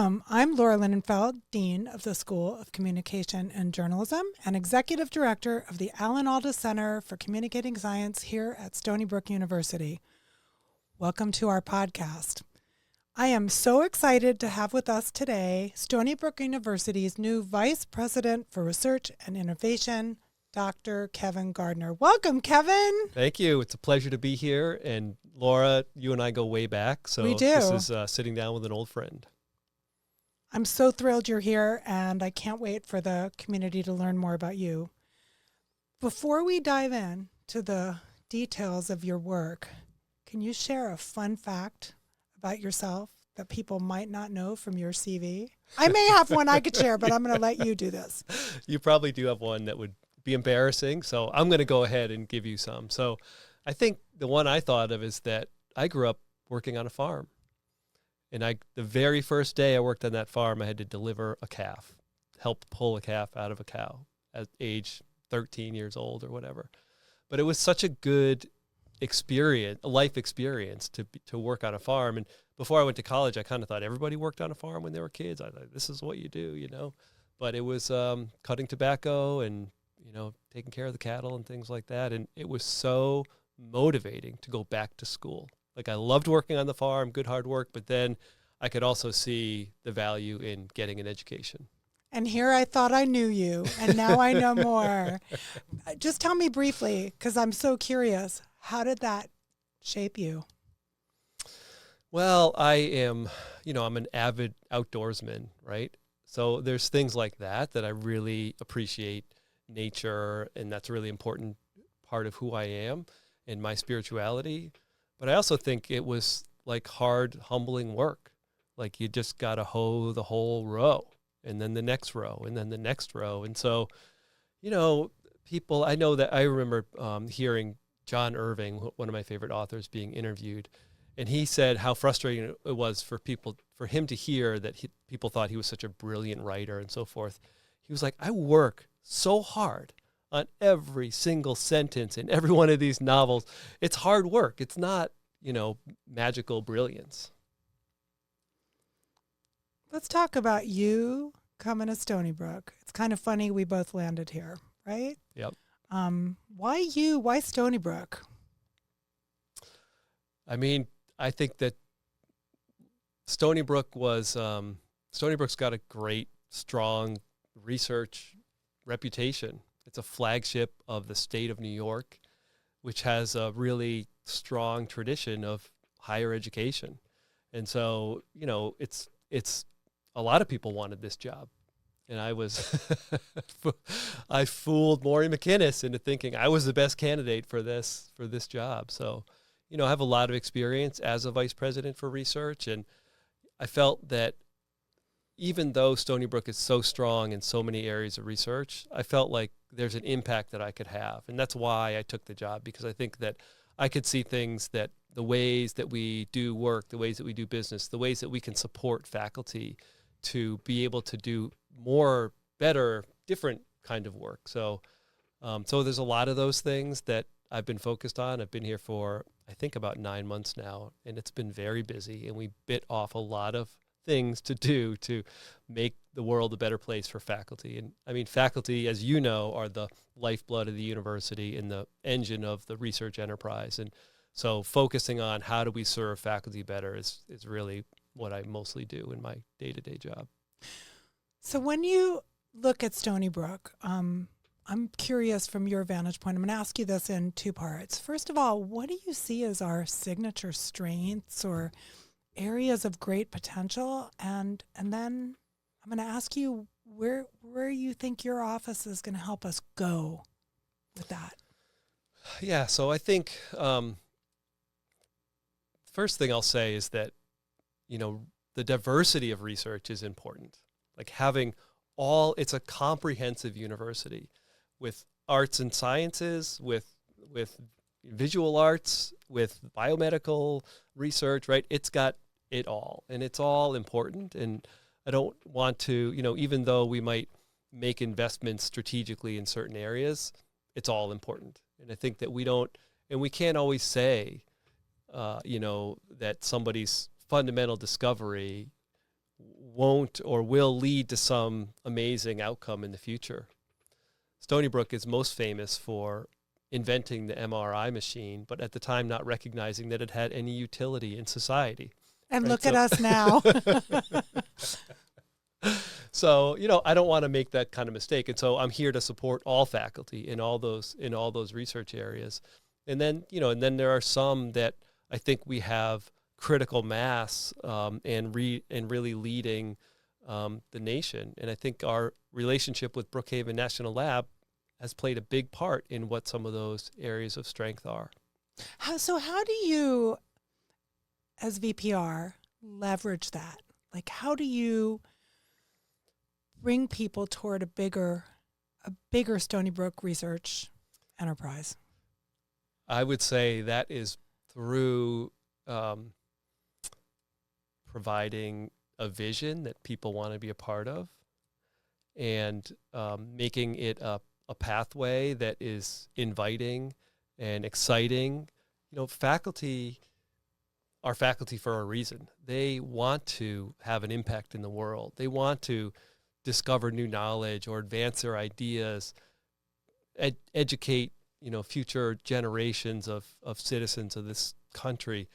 Welcome. I'm Laura Lindenfeld, Dean of the School of Communication and Journalism and Executive Director of the Alda Center for Communicating Science here at Stony Brook University. Welcome to our podcast. I am so excited to have with us today Stony Brook University's new Vice President for Research and Innovation, Dr. Kevin Gardner. Welcome, Kevin. Thank you. It's a pleasure to be here. And Laura, you and I go way back. So we do. This is sitting down with an old friend. I'm so thrilled you're here, and I can't wait for the community to learn more about you. Before we dive in to the details of your work, can you share a fun fact about yourself that people might not know from your CV? I may have one I could share, but I'm going to let you do this. You probably do have one that would be embarrassing, so I'm going to go ahead and give you some. So I think the one I thought of is that I grew up working on a farm. And the very first day I worked on that farm, I had to deliver a calf, help pull a calf out of a cow at age 13 years old or whatever. But it was such a good experience, a life experience to work on a farm. And before I went to college, I kind of thought everybody worked on a farm when they were kids. I thought, this is what you do, you know. But it was cutting tobacco and, you know, taking care of the cattle and things like that. And it was so motivating to go back to school. Like, I loved working on the farm, good hard work, but then I could also see the value in getting an education. And here I thought I knew you, and now I know more. Just tell me briefly, because I'm so curious, how did that shape you? Well, I'm an avid outdoorsman, right? So there's things like that I really appreciate nature, and that's a really important part of who I am and my spirituality. But I also think it was like hard, humbling work. Like, you just got to hoe the whole row, and then the next row, and then the next row. And so, you know, I remember hearing John Irving, one of my favorite authors, being interviewed. And he said how frustrating it was for him to hear that people thought he was such a brilliant writer and so forth. He was like, I work so hard on every single sentence in every one of these novels. It's hard work. It's not, magical brilliance. Let's talk about you coming to Stony Brook. It's kind of funny we both landed here, right? Yep. Why you? Why Stony Brook? I mean, I think that Stony Brook's got a great, strong research reputation. It's a flagship of the state of New York, which has a really strong tradition of higher education. And so, it's a lot of people wanted this job. And I fooled Maury McInnes into thinking I was the best candidate for this job. So, I have a lot of experience as a vice president for research, and I felt that even though Stony Brook is so strong in so many areas of research, I felt like there's an impact that I could have. And that's why I took the job, because I think that I could see things that the ways that we do work, the ways that we do business, the ways that we can support faculty to be able to do more, better, different kind of work. So there's a lot of those things that I've been focused on. I've been here for, I think, about 9 months now, and it's been very busy, and we bit off a lot of things to do to make the world a better place for faculty. And I mean, faculty, as you know, are the lifeblood of the university and the engine of the research enterprise. And so focusing on how do we serve faculty better is really what I mostly do in my day-to-day job. So when you look at Stony Brook, I'm curious from your vantage point. I'm going to ask you this in two parts. First of all, what do you see as our signature strengths or areas of great potential? And then I'm going to ask you where you think your office is going to help us go with that. Yeah, so I think first thing I'll say is that, the diversity of research is important. Like, having it's a comprehensive university with arts and sciences, with visual arts, with biomedical research, right? It's got it all, and it's all important. And I don't want to, even though we might make investments strategically in certain areas, it's all important. And I think that we can't always say, that somebody's fundamental discovery won't or will lead to some amazing outcome in the future. Stony Brook is most famous for inventing the MRI machine, but at the time not recognizing that it had any utility in society. And right? look at us now. So, I don't want to make that kind of mistake. And so I'm here to support all faculty in all those research areas. And then, there are some that I think we have critical mass and really leading the nation. And I think our relationship with Brookhaven National Lab has played a big part in what some of those areas of strength are. How do you, as VPR, leverage that? Like, how do you bring people toward a bigger Stony Brook research enterprise? I would say that is through providing a vision that people want to be a part of, and making it a pathway that is inviting and exciting. Faculty are faculty for a reason. They want to have an impact in the world. They want to discover new knowledge or advance their ideas, educate, future generations of citizens of this country.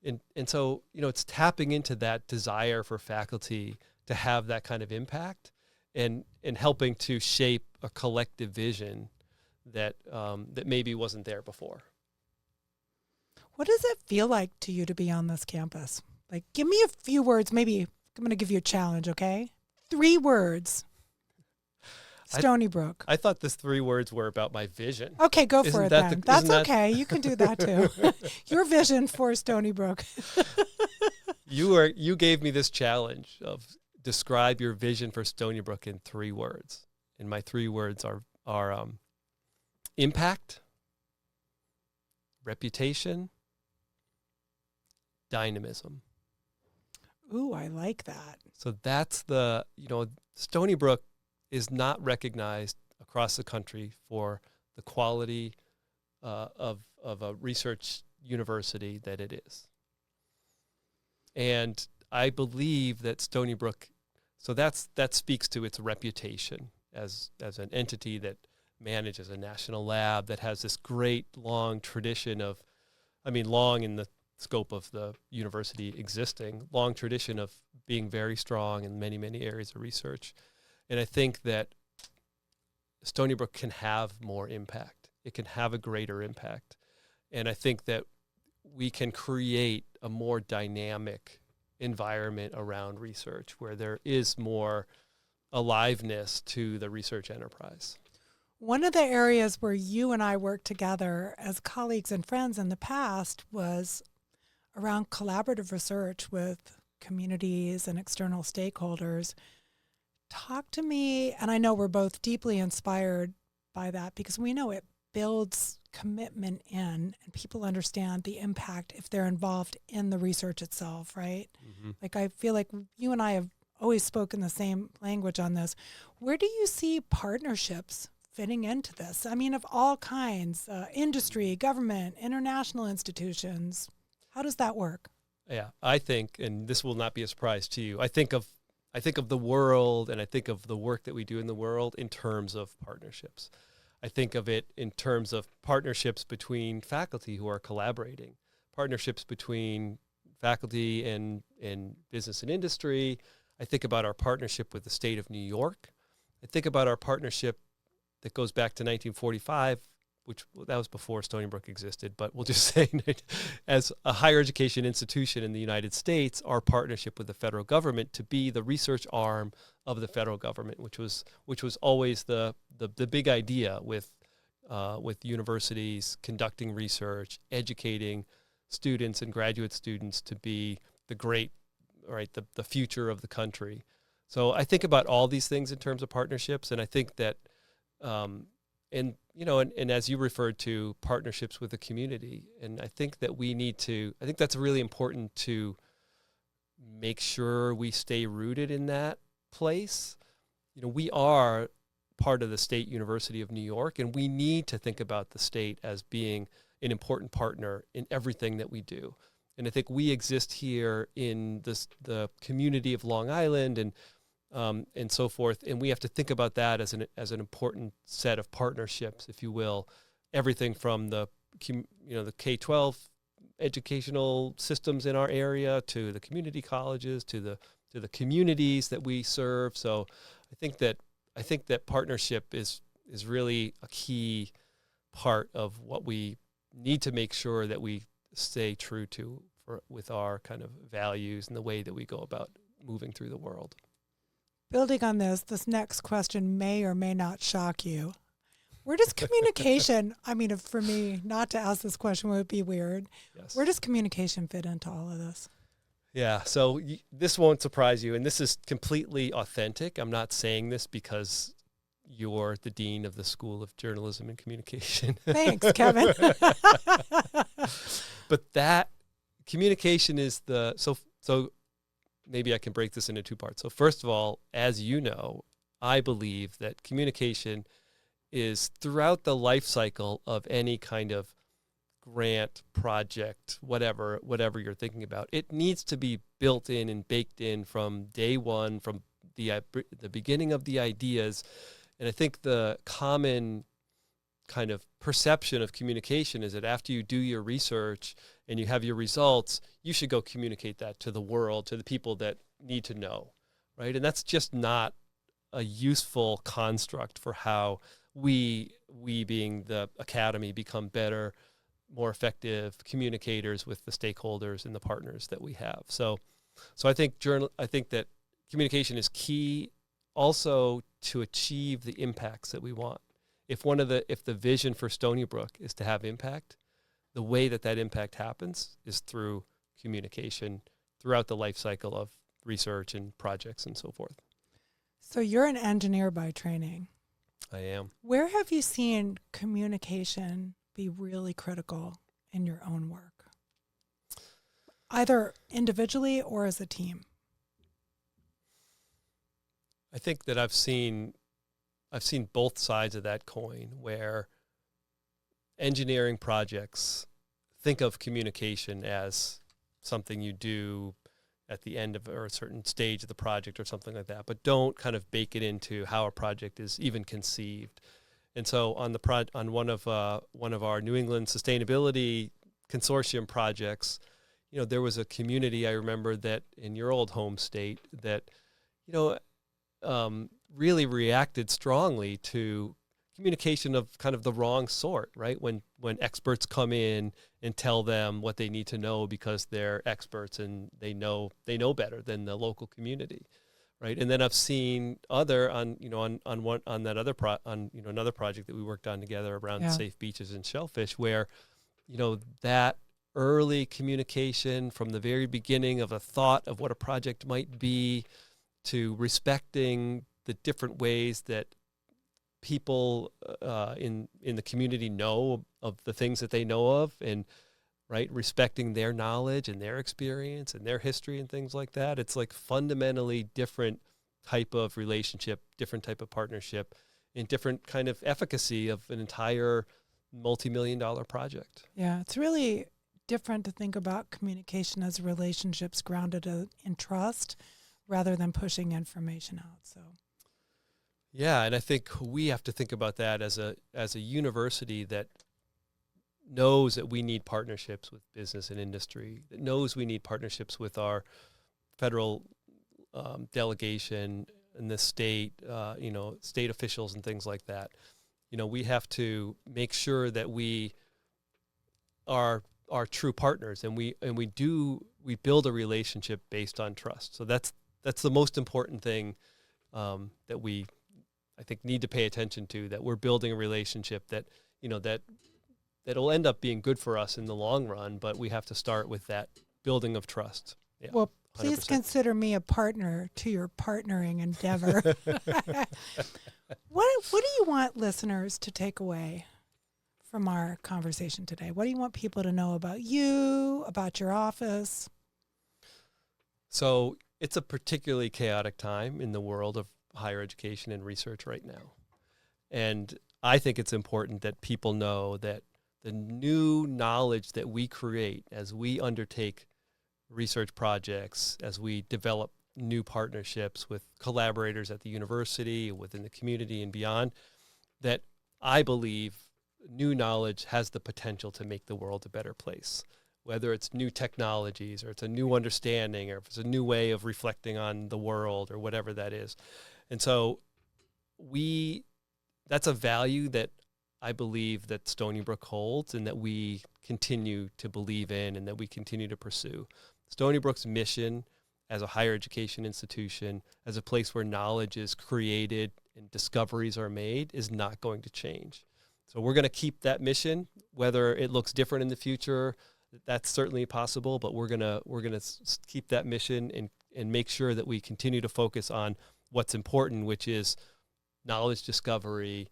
And so, it's tapping into that desire for faculty to have that kind of impact and helping to shape a collective vision that maybe wasn't there before. What does it feel like to you to be on this campus? Like, give me a few words. Maybe I'm going to give you a challenge, okay? 3 words. Stony Brook. I thought those 3 words were about my vision. Okay, go for it then. That's okay. You can do that too. Your vision for Stony Brook. You gave me this challenge of describe your vision for Stony Brook in 3 words. And my 3 words are impact, reputation, dynamism. Ooh, I like that. So that's Stony Brook is not recognized across the country for the quality of a research university that it is. And I believe that Stony Brook, so that speaks to its reputation as an entity that manages a national lab that has this great long tradition of, long in the scope of the university existing, long tradition of being very strong in many, many areas of research. And I think that Stony Brook can have more impact. It can have a greater impact. And I think that we can create a more dynamic environment around research where there is more aliveness to the research enterprise. One of the areas where you and I worked together as colleagues and friends in the past was around collaborative research with communities and external stakeholders. Talk to me, and I know we're both deeply inspired by that because we know it builds commitment in, and people understand the impact if they're involved in the research itself, right? Mm-hmm. Like, I feel like you and I have always spoken the same language on this. Where do you see partnerships fitting into this? Of all kinds, industry, government, international institutions. How does that work? Yeah, I think, and this will not be a surprise to you, I think of the world and I think of the work that we do in the world in terms of partnerships. I think of it in terms of partnerships between faculty who are collaborating, partnerships between faculty and business and industry. I think about our partnership with the state of New York. I think about our partnership that goes back to 1945, that was before Stony Brook existed, but we'll just say as a higher education institution in the United States, our partnership with the federal government to be the research arm of the federal government, which was always the big idea with universities conducting research, educating students and graduate students to be the future of the country. So I think about all these things in terms of partnerships, and I think that and as you referred to, partnerships with the community. And I think that I think that's really important to make sure we stay rooted in that place. We are part of the State University of New York, and we need to think about the state as being an important partner in everything that we do. And I think we exist here in the community of Long Island and so forth. And we have to think about that as an important set of partnerships, if you will. Everything from the K-12 educational systems in our area to the community colleges to the communities that we serve. So I think that partnership is really a key part of what we need to make sure that we stay true to with our kind of values and the way that we go about moving through the world. Building on this next question may or may not shock you. Where does communication, for me, not to ask this question would be weird. Yes. Where does communication fit into all of this? Yeah, so this won't surprise you, and this is completely authentic. I'm not saying this because you're the dean of the School of Journalism and Communication. Thanks, Kevin. But that communication is so maybe I can break this into two parts. So first of all, as you know, I believe that communication is throughout the life cycle of any kind of grant, project, whatever you're thinking about. It needs to be built in and baked in from day one, from the beginning of the ideas. And I think the common kind of perception of communication is that after you do your research and you have your results, you should go communicate that to the world, to the people that need to know, right? And that's just not a useful construct for how we being the academy become better, more effective communicators with the stakeholders and the partners that we have. So I think that communication is key also to achieve the impacts that we want. If the vision for Stony Brook is to have impact, the way that impact happens is through communication throughout the life cycle of research and projects and so forth. So you're an engineer by training. I am. Where have you seen communication be really critical in your own work, either individually or as a team? I think that I've seen both sides of that coin, where engineering projects think of communication as something you do at the end of or a certain stage of the project or something like that, but don't kind of bake it into how a project is even conceived. And so on one of our New England Sustainability Consortium projects, there was a community, I remember, that in your old home state that, really reacted strongly to communication of kind of the wrong sort, right? When experts come in and tell them what they need to know because they're experts and they know better than the local community, right? And then I've seen another project that we worked on together around safe beaches and shellfish, where that early communication from the very beginning of a thought of what a project might be to respecting the different ways that people in the community know of the things that they know of, and right, respecting their knowledge and their experience and their history and things like that. It's like fundamentally different type of relationship, different type of partnership, and different kind of efficacy of an entire multi-million-dollar project. Yeah, it's really different to think about communication as relationships grounded in trust rather than pushing information out. So. Yeah, and I think we have to think about that as a university that knows that we need partnerships with business and industry, that knows we need partnerships with our federal delegation in the state, state officials and things like that. We have to make sure that we are true partners, and we build a relationship based on trust. So that's the most important thing that we, I think, need to pay attention to, that we're building a relationship that that'll end up being good for us in the long run, but we have to start with that building of trust. Yeah, well, please 100%. Consider me a partner to your partnering endeavor. What do you want listeners to take away from our conversation today? What do you want people to know about you, about your office? So it's a particularly chaotic time in the world of higher education and research right now. And I think it's important that people know that the new knowledge that we create as we undertake research projects, as we develop new partnerships with collaborators at the university, within the community and beyond, that I believe new knowledge has the potential to make the world a better place, whether it's new technologies or it's a new understanding or if it's a new way of reflecting on the world or whatever that is. And so that's a value that I believe that Stony Brook holds and that we continue to believe in and that we continue to pursue. Stony Brook's mission as a higher education institution, as a place where knowledge is created and discoveries are made, is not going to change. So we're going to keep that mission, whether it looks different in the future. That's certainly possible, but we're gonna keep that mission and make sure that we continue to focus on what's important, which is knowledge discovery,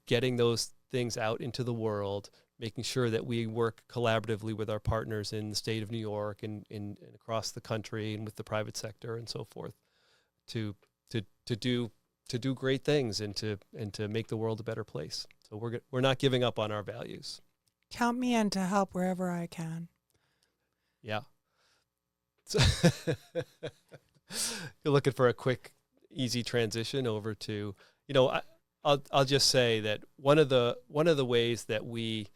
getting those things out into the world, making sure that we work collaboratively with our partners in the state of New York and across the country and with the private sector and so forth, to do great things and to make the world a better place. So we're not giving up on our values. Count me in to help wherever I can. Yeah. So you're looking for a quick, easy transition over to, I'll just say that one of the ways that we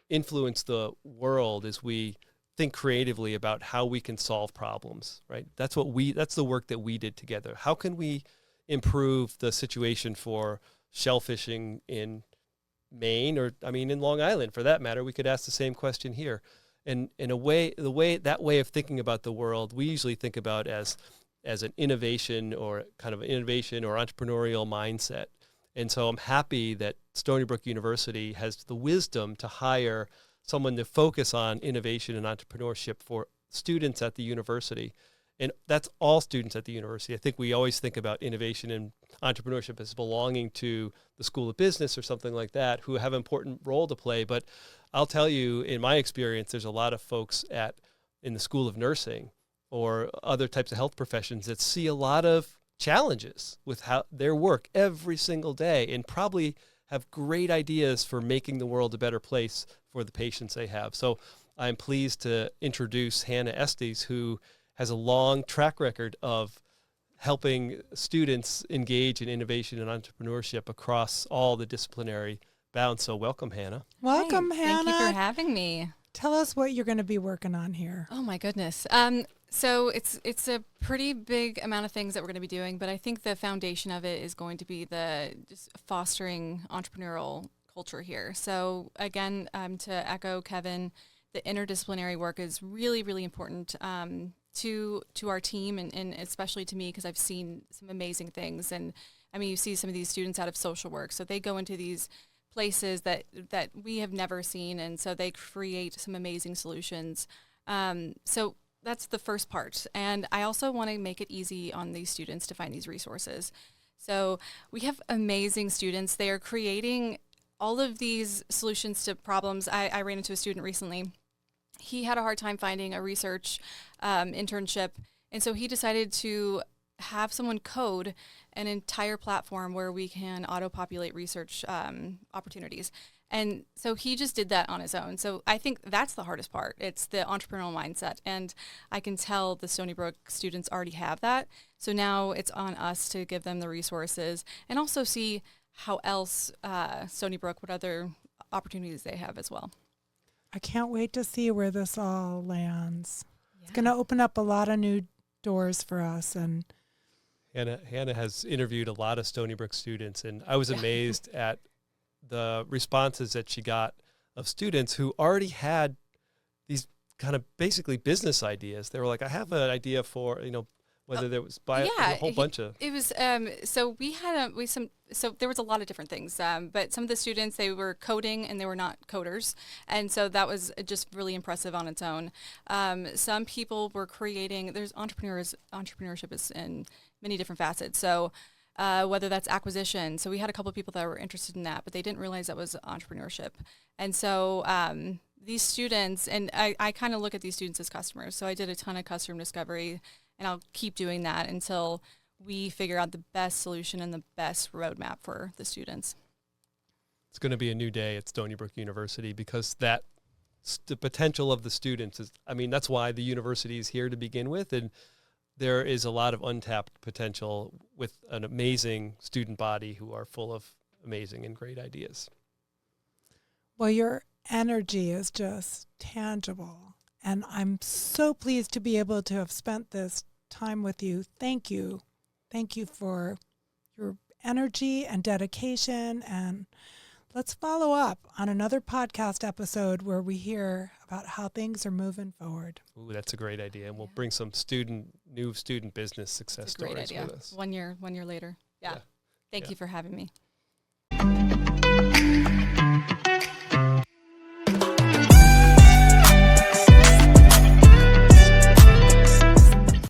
influence the world is we think creatively about how we can solve problems, right? That's the work that we did together. How can we improve the situation for shellfishing in Maine or, in Long Island for that matter? We could ask the same question here. And in a way, that way of thinking about the world, we usually think about as an innovation or kind of innovation or entrepreneurial mindset. And so I'm happy that Stony Brook University has the wisdom to hire someone to focus on innovation and entrepreneurship for students at the university. And that's all students at the university. I think we always think about innovation and entrepreneurship as belonging to the School of Business or something like that, who have an important role to play. But I'll tell you, in my experience, there's a lot of folks in the School of Nursing or other types of health professions that see a lot of challenges with how their work every single day and probably have great ideas for making the world a better place for the patients they have. So I'm pleased to introduce Hannah Estes, who has a long track record of helping students engage in innovation and entrepreneurship across all the disciplinary bounds. So welcome, Hannah. Welcome, Hi. Hannah. Thank you for having me. Tell us what you're going to be working on here. Oh my goodness. So it's a pretty big amount of things that we're going to be doing, but I think the foundation of it is going to be the just fostering entrepreneurial culture here. So again, to echo Kevin, the interdisciplinary work is really, really important to our team and especially to me, because I've seen some amazing things. And you see some of these students out of social work, so they go into these places that we have never seen, and so they create some amazing solutions. So that's the first part. And I also want to make it easy on these students to find these resources. So we have amazing students. They are creating all of these solutions to problems. I ran into a student recently. He had a hard time finding a research internship, and so he decided to have someone code an entire platform where we can auto-populate research opportunities. And so he just did that on his own. So I think that's the hardest part. It's the entrepreneurial mindset. And I can tell the Stony Brook students already have that. So now it's on us to give them the resources and also see how else Stony Brook, what other opportunities they have as well. I can't wait to see where this all lands. Yeah. It's going to open up a lot of new doors for us. And Hannah has interviewed a lot of Stony Brook students, and I was amazed at the responses that she got of students who already had these kind of basicing business ideas. They were like, I have an idea for, whether there was a whole bunch of. It was, so we had so there was a lot of different things, but some of the students, they were coding and they were not coders. And so that was just really impressive on its own. Some people were creating, entrepreneurship is in many different facets. So whether that's acquisition. So we had a couple of people that were interested in that, but they didn't realize that was entrepreneurship. And so these students, and I kind of look at these students as customers. So I did a ton of customer discovery, and I'll keep doing that until we figure out the best solution and the best roadmap for the students. it's going to be a new day at Stony Brook University, because that the potential of the students is, I mean, that's why the university is here to begin with. And there is a lot of untapped potential with an amazing student body who are full of amazing and great ideas. Well, your energy is just tangible. And I'm so pleased to be able to have spent this time with you. Thank you. Thank you for your energy and dedication. And let's follow up on another podcast episode where we hear about how things are moving forward. Ooh, that's a great idea. And we'll bring some new student business success Great stories idea. with us. 1 year later. Yeah. Thank you for having me.